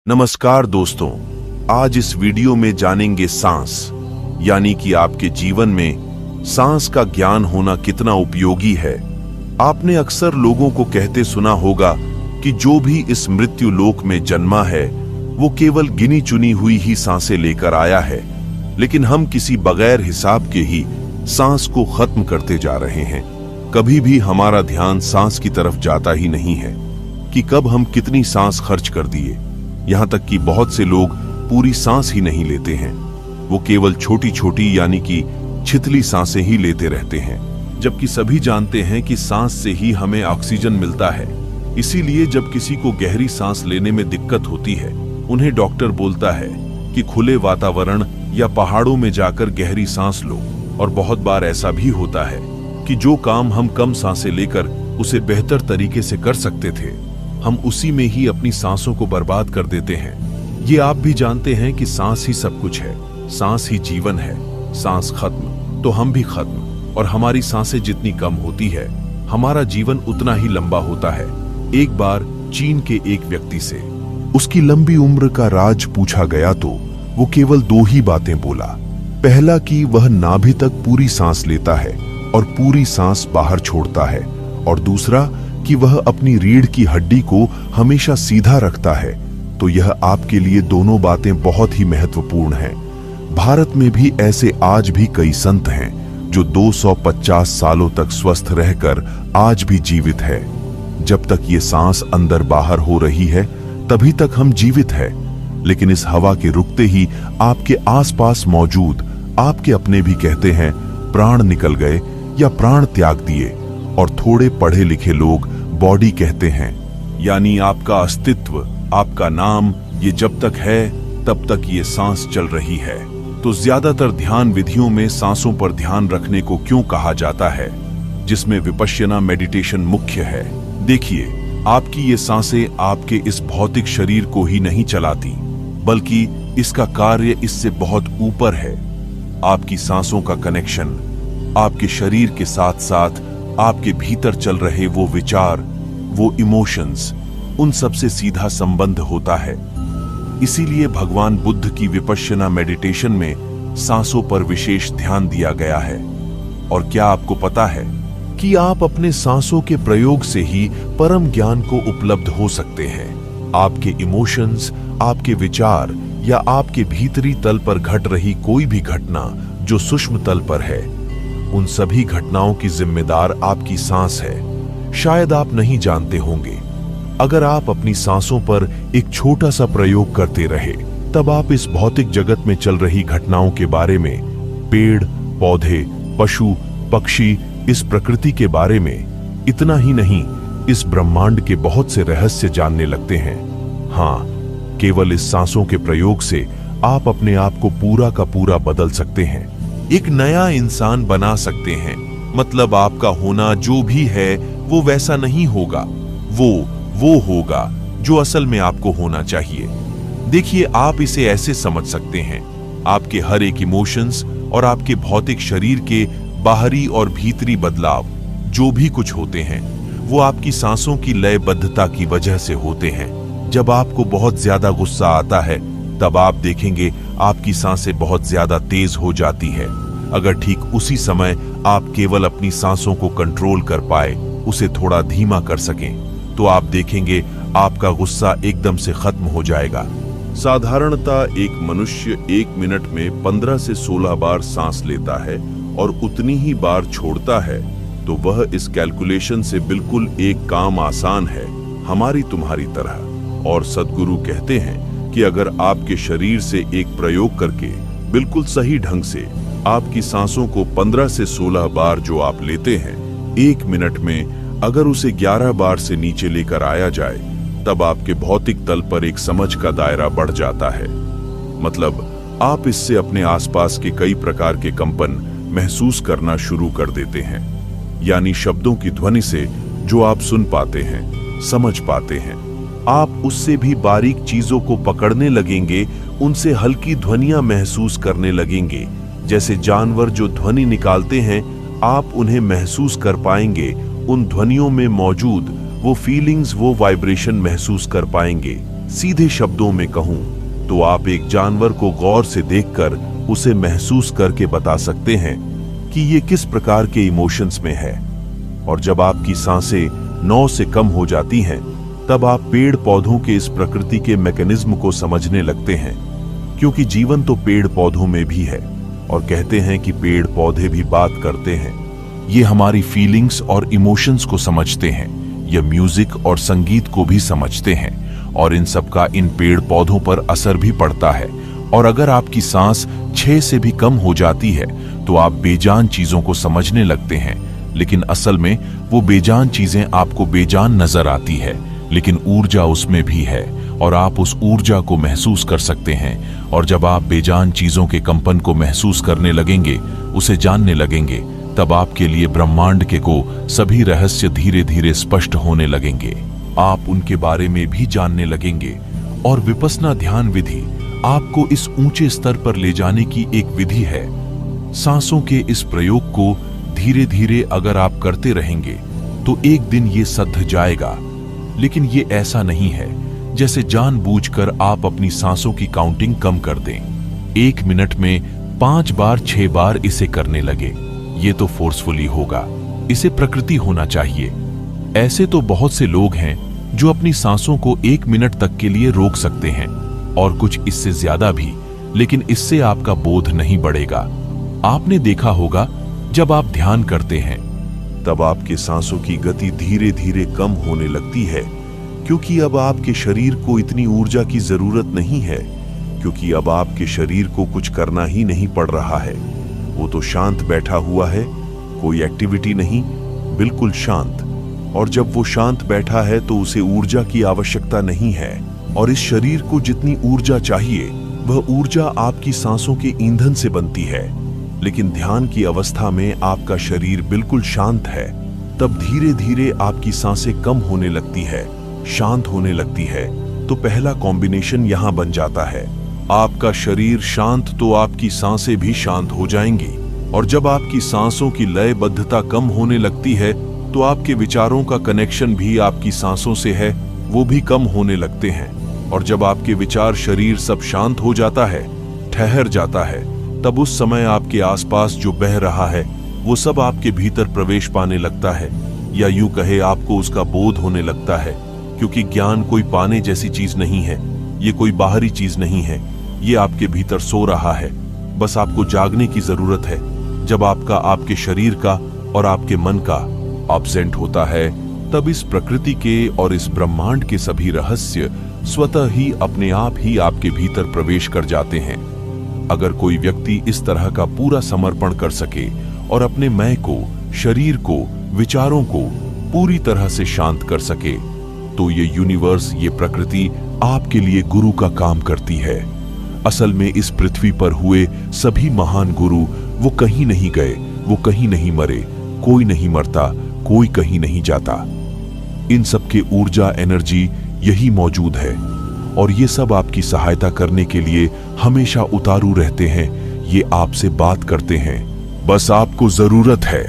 नमस्कार दोस्तों, आज इस वीडियो में जानेंगे सांस, यानी कि आपके जीवन में सांस का ज्ञान होना कितना उपयोगी है। आपने अक्सर लोगों को कहते सुना होगा कि जो भी इस मृत्यु लोक में जन्मा है वो केवल गिनी चुनी हुई ही सांसें लेकर आया है, लेकिन हम किसी बगैर हिसाब के ही सांस को खत्म करते जा रहे हैं। कभी भी हमारा ध्यान सांस की तरफ जाता ही नहीं है कि कब हम कितनी सांस खर्च कर दिए। यहां तक कि बहुत से लोग पूरी सांस ही नहीं लेते हैं, वो केवल छोटी छोटी यानी कि छितली सांसें ही लेते रहते हैं, जबकि सभी जानते हैं कि सांस से ही हमें ऑक्सीजन मिलता है। इसीलिए जब किसी को गहरी सांस लेने में दिक्कत होती है, उन्हें डॉक्टर बोलता है कि खुले वातावरण या पहाड़ों में जाकर गहरी सांस लो। और बहुत बार ऐसा भी होता है कि जो काम हम कम सांसें लेकर उसे बेहतर तरीके से कर सकते थे, हम उसी में ही अपनी सांसों को बर्बाद कर देते हैं। ये आप भी जानते हैं कि सांस ही सब कुछ है, सांस ही जीवन है। सांस खत्म तो हम भी खत्म, और हमारी सांसें जितनी कम होती है हमारा जीवन उतना ही लंबा होता है। एक बार चीन के एक व्यक्ति से उसकी लंबी उम्र का राज पूछा गया तो वो केवल दो ही बातें बोला। पहला कि वह नाभि तक पूरी सांस लेता है और पूरी सांस बाहर छोड़ता है, और दूसरा कि वह अपनी रीढ़ की हड्डी को हमेशा सीधा रखता है। तो यह आपके लिए दोनों बातें बहुत ही महत्वपूर्ण हैं। भारत में भी ऐसे आज भी कई संत हैं जो 250 सालों तक स्वस्थ रहकर आज भी जीवित है। जब तक ये सांस अंदर बाहर हो रही है तभी तक हम जीवित है, लेकिन इस हवा के रुकते ही आपके आसपास मौजूद आपके अपने भी कहते हैं प्राण निकल गए या प्राण त्याग दिए, और थोड़े पढ़े लिखे लोग बॉडी कहते हैं, यानी आपका अस्तित्व, आपका नाम, ये जब तक है तब तक ये सांस चल रही है। तो ज्यादातर ध्यान विधियों में सांसों पर ध्यान रखने को क्यों कहा जाता है, जिसमें विपश्यना मेडिटेशन मुख्य है। देखिए, आपकी ये सांसें आपके इस भौतिक शरीर को ही नहीं चलाती, बल्कि इसका कार्य इससे बहुत ऊपर है। आपकी सांसों का कनेक्शन आपके शरीर के साथ साथ आपके भीतर चल रहे वो विचार, वो इमोशंस, उन सब से सीधा संबंध होता है। इसीलिए भगवान बुद्ध की विपश्यना मेडिटेशन में सांसों पर विशेष ध्यान दिया गया है। और क्या आपको पता है कि आप अपने सांसों के प्रयोग से ही परम ज्ञान को उपलब्ध हो सकते हैं। आपके इमोशंस, आपके विचार या आपके भीतरी तल पर घट रही कोई भी घटना जो सूक्ष्म तल पर है, उन सभी घटनाओं की जिम्मेदार आपकी सांस है। शायद आप नहीं जानते होंगे, अगर आप अपनी सांसों पर एक छोटा सा प्रयोग करते रहे, तब आप इस भौतिक जगत में चल रही घटनाओं के बारे में, पेड़ पौधे, पशु पक्षी, इस प्रकृति के बारे में, इतना ही नहीं, इस ब्रह्मांड के बहुत से रहस्य जानने लगते हैं। हाँ, केवल इस सांसों के प्रयोग से आप अपने आप को पूरा का पूरा बदल सकते हैं, एक नया इंसान बना सकते हैं। मतलब आपका होना जो भी है वो वैसा नहीं होगा, वो होगा जो असल में आपको होना चाहिए। देखिए, आप इसे ऐसे समझ सकते हैं, आपके हर एक इमोशंस और आपके भौतिक शरीर के बाहरी और भीतरी बदलाव जो भी कुछ होते हैं, वो आपकी सांसों की लयबद्धता की वजह से होते हैं। जब आपको बहुत ज्यादा गुस्सा आता है, तब आप देखेंगे आपकी सांसें बहुत ज्यादा तेज हो जाती है। अगर ठीक उसी समय आप केवल अपनी सांसों को कंट्रोल कर पाए, उसे थोड़ा धीमा कर सकें, तो आप देखेंगे आपका गुस्सा एकदम से खत्म हो जाएगा। साधारणतः एक मनुष्य 1 मिनट में 15 से 16 बार सांस लेता है और उतनी ही बार छोड़ता है। तो वह इस कैलकुलेशन से बिल्कुल एक काम आसान है, हमारी तुम्हारी तरह। और सद्गुरु कहते हैं कि अगर आपके शरीर से एक प्रयोग करके बिल्कुल सही ढंग से आपकी सांसों को 15 से 16 बार जो आप लेते हैं 1 मिनट में, अगर उसे 11 बार से नीचे लेकर आया जाए, तब आपके भौतिक तल पर एक समझ का दायरा बढ़ जाता है। मतलब आप इससे अपने आसपास के कई प्रकार के कंपन महसूस करना शुरू कर देते हैं, यानी शब्दों की ध्वनि से जो आप सुन पाते हैं, समझ पाते हैं, आप उससे भी बारीक चीजों को पकड़ने लगेंगे, उनसे हल्की ध्वनियां महसूस करने लगेंगे। जैसे जानवर जो ध्वनि निकालते हैं, आप उन्हें महसूस कर पाएंगे, उन ध्वनियों में मौजूद वो फीलिंग्स, वो वाइब्रेशन महसूस कर पाएंगे। सीधे शब्दों में कहूं तो आप एक जानवर को गौर से देखकर उसे महसूस करके बता सकते हैं कि ये किस प्रकार के इमोशंस में है। और जब आपकी सांसें 9 से कम हो जाती हैं, तब आप पेड़ पौधों के इस प्रकृति के मैकेनिज्म को समझने लगते हैं, क्योंकि जीवन तो पेड़ पौधों में भी है। और कहते हैं कि पेड़ पौधे भी बात करते हैं। ये हमारी फीलिंग्स और इमोशंस को समझते हैं। ये म्यूजिक और संगीत को भी समझते हैं और इन सब का इन पेड़ पौधों पर असर भी पड़ता है। और अगर आपकी सांस 6 से भी कम हो जाती है तो आप बेजान चीजों को समझने लगते हैं, लेकिन असल में वो बेजान चीजें आपको बेजान नजर आती है, लेकिन ऊर्जा उसमें भी है और आप उस ऊर्जा को महसूस कर सकते हैं। और जब आप बेजान चीजों के कंपन को महसूस करने लगेंगे, उसे जानने लगेंगे, तब आपके लिए ब्रह्मांड के को सभी रहस्य धीरे धीरे स्पष्ट होने लगेंगे। आप उनके बारे में भी जानने लगेंगे। और विपस्सना ध्यान विधि आपको इस ऊंचे स्तर पर ले जाने की एक विधि है। सांसों के इस प्रयोग को धीरे धीरे अगर आप करते रहेंगे तो एक दिन ये सध जाएगा। लेकिन ये ऐसा नहीं है जैसे जानबूझकर आप अपनी सांसों की काउंटिंग कम कर दें। 1 मिनट में 5 बार 6 बार इसे करने लगे। ये तो फोर्सफुली होगा, इसे प्रकृति होना चाहिए। ऐसे तो बहुत से लोग हैं जो अपनी सांसों को 1 मिनट तक के लिए रोक सकते हैं और कुछ इससे ज्यादा भी, लेकिन इससे आपका बोध नहीं बढ़ेगा। आपने देखा होगा जब आप ध्यान करते हैं तब आपके सांसों की गति धीरे धीरे कम होने लगती है, क्योंकि अब आपके शरीर को इतनी ऊर्जा की जरूरत नहीं है, क्योंकि अब आपके शरीर को कुछ करना ही नहीं पड़ रहा है। वो तो शांत बैठा हुआ है, कोई एक्टिविटी नहीं, बिल्कुल शांत। और जब वो शांत बैठा है तो उसे ऊर्जा की आवश्यकता नहीं है। और इस शरीर को जितनी ऊर्जा चाहिए वह ऊर्जा आपकी सांसों के ईंधन से बनती है। लेकिन ध्यान की अवस्था में आपका शरीर बिल्कुल शांत है, तब धीरे धीरे आपकी सांसें कम होने लगती है, शांत होने लगती है। तो पहला कॉम्बिनेशन यहां बन जाता है, आपका शरीर शांत तो आपकी सांसें भी शांत हो जाएंगी। और जब आपकी सांसों की लयबद्धता कम होने लगती है तो आपके विचारों का कनेक्शन भी आपकी सांसों से है, वो भी कम होने लगते हैं। और जब आपके विचार शरीर सब शांत हो जाता है, ठहर जाता है, तब उस समय आपके आसपास जो बह रहा है वो सब आपके भीतर प्रवेश पाने लगता है, या यूं कहे आपको उसका बोध होने लगता है। क्योंकि ज्ञान कोई पाने जैसी चीज नहीं है, ये कोई बाहरी चीज नहीं है, ये आपके भीतर सो रहा है। बस आपको जागने की जरूरत है। जब आपका आपके शरीर का और आपके मन का एब्सेंट होता है, तब इस प्रकृति के और इस ब्रह्मांड के सभी रहस्य स्वतः ही अपने आप ही आपके भीतर प्रवेश कर जाते हैं। अगर कोई व्यक्ति इस तरह का पूरा समर्पण कर सके और अपने मैं को, शरीर को, विचारों को पूरी तरह से शांत कर सके, तो ये यूनिवर्स, ये प्रकृति आपके लिए गुरु का काम करती है। असल में इस पृथ्वी पर हुए सभी महान गुरु वो कहीं नहीं गए, वो कहीं नहीं मरे, कोई नहीं मरता, कोई कहीं नहीं जाता। इन सब के ऊर्जा, एनर्जी यही मौजूद है और ये सब आपकी सहायता करने के लिए हमेशा उतारू रहते हैं। ये आपसे बात करते हैं, बस आपको जरूरत है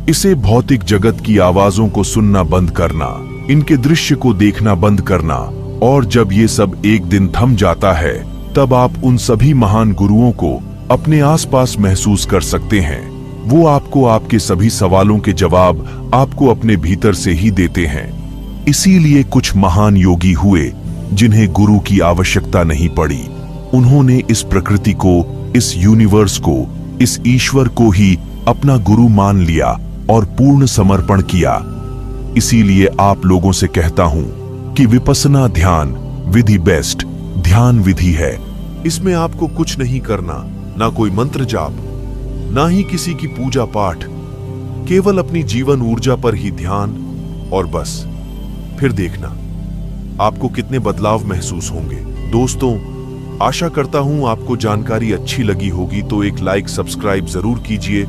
इसे भौतिक जगत की आवाजों को सुनना बंद करना, इनके दृश्य को देखना बंद करना। और जब ये सब एक दिन थम जाता है, तब आप उन सभी महान गुरुओं को अपने आसपास महसूस कर सकते हैं। वो आपको आपके सभी सवालों के जवाब आपको अपने भीतर से ही देते हैं। इसीलिए कुछ महान योगी हुए जिन्हें गुरु की आवश्यकता नहीं पड़ी। उन्होंने इस प्रकृति को, इस यूनिवर्स को, इस ईश्वर को ही अपना गुरु मान लिया और पूर्ण समर्पण किया। इसीलिए आप लोगों से कहता हूं कि विपस्सना ध्यान विधि बेस्ट ध्यान विधि है। इसमें आपको कुछ नहीं करना, ना कोई मंत्र जाप, ना ही किसी की पूजा पाठ, केवल अपनी जीवन ऊर्जा पर ही ध्यान, और बस। फिर देखना आपको कितने बदलाव महसूस होंगे। दोस्तों, आशा करता हूं आपको जानकारी अच्छी लगी होगी, तो एक लाइक, सब्सक्राइब जरूर कीजिए।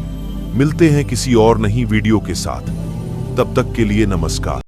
मिलते हैं किसी और नई वीडियो के साथ, तब तक के लिए नमस्कार।